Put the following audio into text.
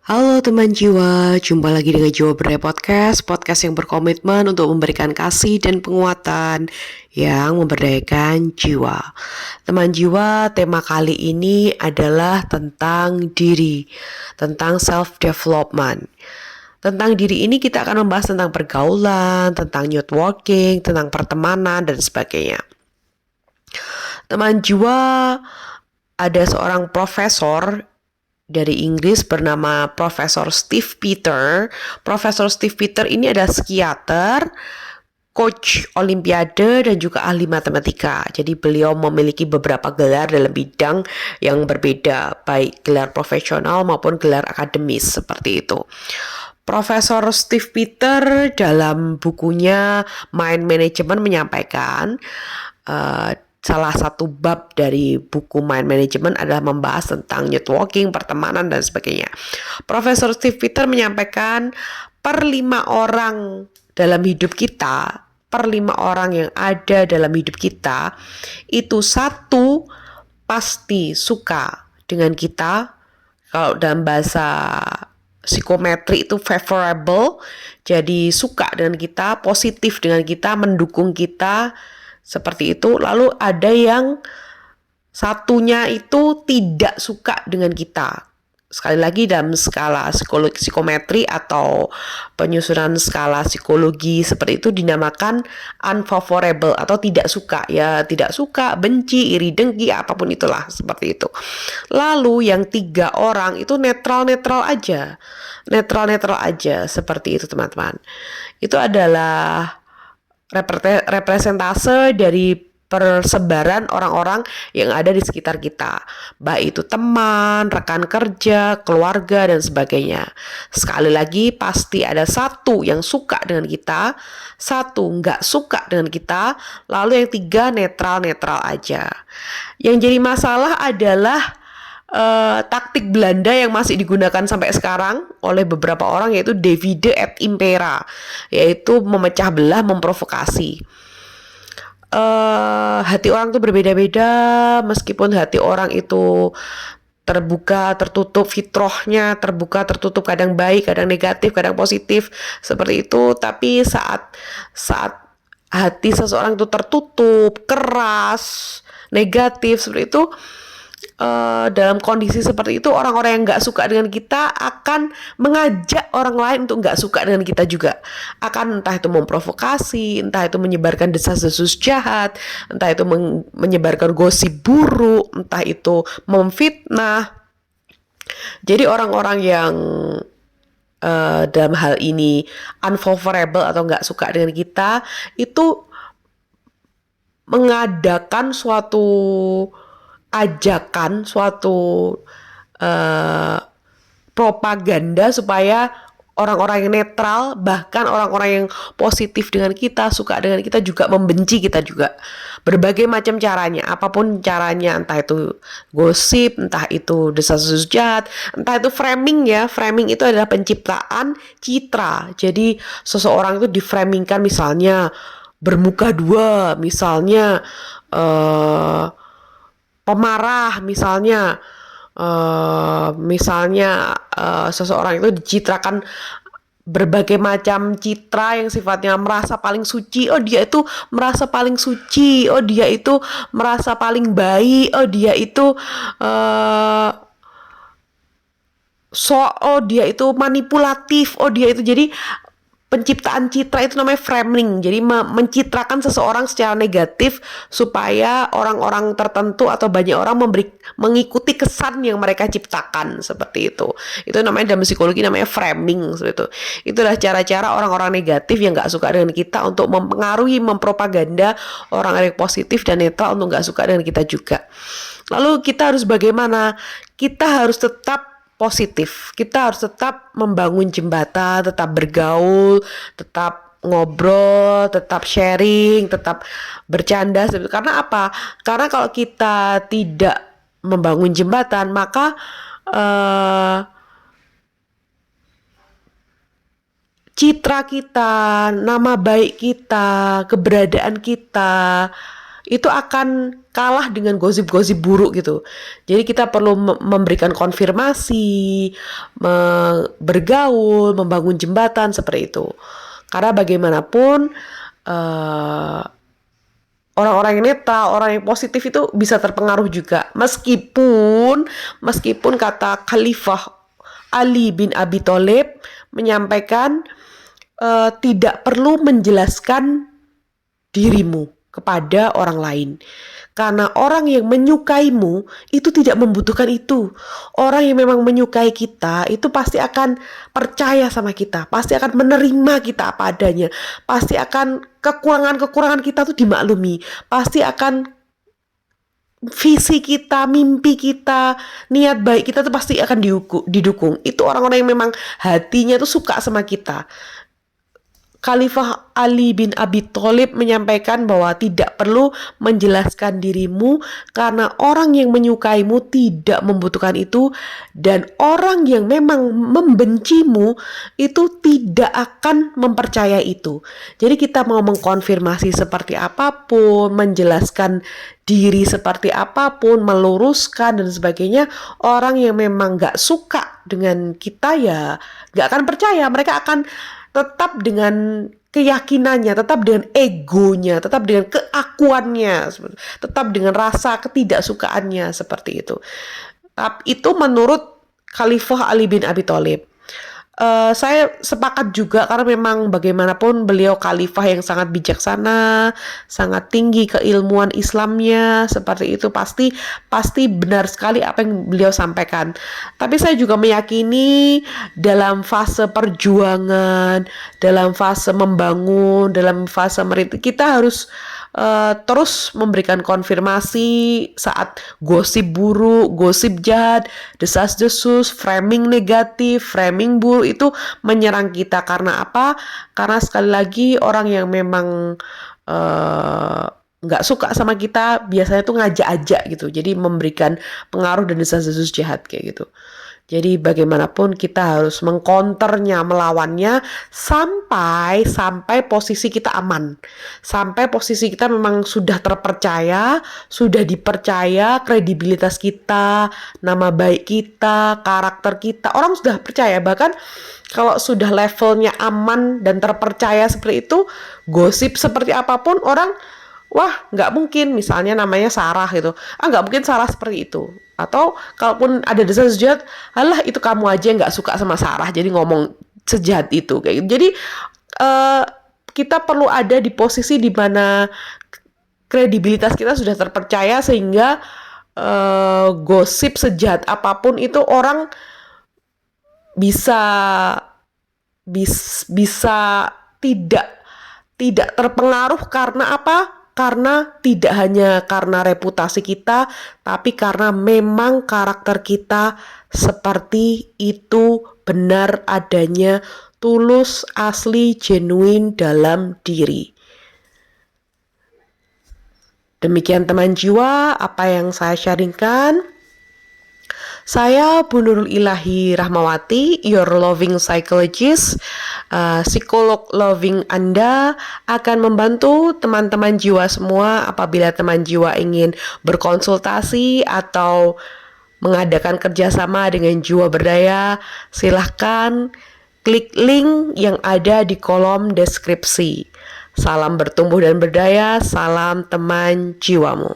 Halo teman jiwa, jumpa lagi dengan Jiwa Berdaya Podcast yang berkomitmen untuk memberikan kasih dan penguatan yang memberdayakan jiwa. Teman jiwa, tema kali ini adalah tentang diri, tentang self-development. Tentang diri ini kita akan membahas tentang pergaulan, tentang networking, tentang pertemanan, dan sebagainya. Teman jiwa, ada seorang profesor dari Inggris bernama Profesor Steve Peter. Profesor Steve Peter ini adalah psikiater, coach olimpiade, dan juga ahli matematika. Jadi beliau memiliki beberapa gelar dalam bidang yang berbeda, baik gelar profesional maupun gelar akademis seperti itu. Profesor Steve Peter dalam bukunya Mind Management menyampaikan salah satu bab dari buku Mind Management adalah membahas tentang networking, pertemanan, dan sebagainya. Profesor Steve Peter menyampaikan per 5 orang dalam hidup kita, per 5 orang yang ada dalam hidup kita, itu satu pasti suka dengan kita. Kalau dalam bahasa psikometri itu favorable, jadi suka dengan kita, positif dengan kita, mendukung kita, seperti itu. Lalu ada yang satunya itu tidak suka dengan kita. Sekali lagi dalam skala psikometri atau penyusunan skala psikologi seperti itu dinamakan unfavorable atau tidak suka. Ya, tidak suka, benci, iri, dengki, apapun itulah seperti itu. Lalu yang 3 orang itu netral-netral aja. Netral-netral aja seperti itu teman-teman. Itu adalah representase dari persebaran orang-orang yang ada di sekitar kita, baik itu teman, rekan kerja, keluarga, dan sebagainya. Sekali lagi, pasti ada satu yang suka dengan kita, satu nggak suka dengan kita, lalu yang 3 netral-netral aja. Yang jadi masalah adalah taktik Belanda yang masih digunakan sampai sekarang oleh beberapa orang, yaitu divide et impera, yaitu memecah belah, memprovokasi. Hati orang itu berbeda-beda, meskipun hati orang itu terbuka, tertutup, fitrahnya terbuka, tertutup, kadang baik, kadang negatif, kadang positif, seperti itu. Tapi saat hati seseorang itu tertutup, keras, negatif seperti itu, dalam kondisi seperti itu, orang-orang yang nggak suka dengan kita akan mengajak orang lain untuk nggak suka dengan kita juga. Akan entah itu memprovokasi, entah itu menyebarkan desas-desus jahat, entah itu menyebarkan gosip buruk, entah itu memfitnah. Jadi orang-orang yang dalam hal ini unfavorable atau nggak suka dengan kita itu mengadakan suatu ajakan, suatu uh, propaganda supaya orang-orang yang netral, bahkan orang-orang yang positif dengan kita, suka dengan kita, juga membenci kita juga. Berbagai macam caranya, apapun caranya, entah itu gosip, entah itu desas-desus jahat, entah itu framing ya. Framing itu adalah penciptaan citra. Jadi seseorang itu diframingkan misalnya bermuka dua, misalnya pemarah, misalnya seseorang itu dicitrakan berbagai macam citra yang sifatnya merasa paling suci. Oh, dia itu merasa paling suci. Oh, dia itu merasa paling baik. Oh, dia itu oh, dia itu manipulatif. Oh, dia itu, jadi penciptaan citra itu namanya framing. Jadi mencitrakan seseorang secara negatif supaya orang-orang tertentu atau banyak orang mengikuti kesan yang mereka ciptakan, seperti itu. Itu namanya dalam psikologi namanya framing, seperti itu. Itulah cara-cara orang-orang negatif yang nggak suka dengan kita untuk mempengaruhi, mempropaganda orang-orang positif dan netral untuk nggak suka dengan kita juga. Lalu kita harus bagaimana? Kita harus tetap positif. Kita harus tetap membangun jembatan, tetap bergaul, tetap ngobrol, tetap sharing, tetap bercanda. Karena apa? Karena kalau kita tidak membangun jembatan, maka citra kita, nama baik kita, keberadaan kita itu akan kalah dengan gosip-gosip buruk gitu. Jadi kita perlu memberikan konfirmasi, bergaul, membangun jembatan seperti itu. Karena bagaimanapun orang-orang yang netral, orang yang positif itu bisa terpengaruh juga. Meskipun kata Khalifah Ali bin Abi Thalib menyampaikan tidak perlu menjelaskan dirimu kepada orang lain. Karena orang yang menyukaimu itu tidak membutuhkan itu. Orang yang memang menyukai kita itu pasti akan percaya sama kita, pasti akan menerima kita apa adanya, pasti akan kekurangan-kekurangan kita tuh dimaklumi, pasti akan visi kita, mimpi kita, niat baik kita tuh pasti akan didukung. Itu orang-orang yang memang hatinya tuh suka sama kita. Khalifah Ali bin Abi Thalib menyampaikan bahwa tidak perlu menjelaskan dirimu karena orang yang menyukaimu tidak membutuhkan itu, dan orang yang memang membencimu itu tidak akan mempercayai itu. Jadi kita mau mengkonfirmasi seperti apapun, menjelaskan diri seperti apapun, meluruskan dan sebagainya, orang yang memang gak suka dengan kita ya gak akan percaya. Mereka akan tetap dengan keyakinannya, tetap dengan egonya, tetap dengan keakuannya, tetap dengan rasa ketidaksukaannya seperti itu. Itu menurut Khalifah Ali bin Abi Thalib. Saya sepakat juga karena memang bagaimanapun beliau khalifah yang sangat bijaksana, sangat tinggi keilmuan Islamnya, seperti itu pasti benar sekali apa yang beliau sampaikan. Tapi saya juga meyakini dalam fase perjuangan, dalam fase membangun, dalam fase merintis, kita harus terus memberikan konfirmasi saat gosip buruk, gosip jahat, desas-desus, framing negatif, framing buruk itu menyerang kita. Karena apa? Karena sekali lagi orang yang memang nggak suka sama kita biasanya tuh ngajak-ajak gitu, jadi memberikan pengaruh dan desas-desus jahat kayak gitu. Jadi bagaimanapun kita harus mengkonternya, melawannya sampai posisi kita aman. Sampai posisi kita memang sudah terpercaya, sudah dipercaya, kredibilitas kita, nama baik kita, karakter kita, orang sudah percaya. Bahkan kalau sudah levelnya aman dan terpercaya seperti itu, gosip seperti apapun orang, wah nggak mungkin, misalnya namanya Sarah gitu, nggak mungkin Sarah seperti itu. Atau kalaupun ada desas jahat, alah itu kamu aja nggak suka sama Sarah jadi ngomong sejahat itu kayak gitu. Jadi kita perlu ada di posisi di mana kredibilitas kita sudah terpercaya sehingga gosip sejahat apapun itu orang bisa tidak terpengaruh. Karena apa? Karena tidak hanya karena reputasi kita, tapi karena memang karakter kita seperti itu, benar adanya, tulus, asli, genuine dalam diri. Demikian teman jiwa apa yang saya sharingkan. Saya Bu Nurul Ilahi Rahmawati, your loving psychologist, psikolog loving Anda, akan membantu teman-teman jiwa semua apabila teman jiwa ingin berkonsultasi atau mengadakan kerjasama dengan Jiwa Berdaya. Silahkan klik link yang ada di kolom deskripsi. Salam bertumbuh dan berdaya, salam teman jiwamu.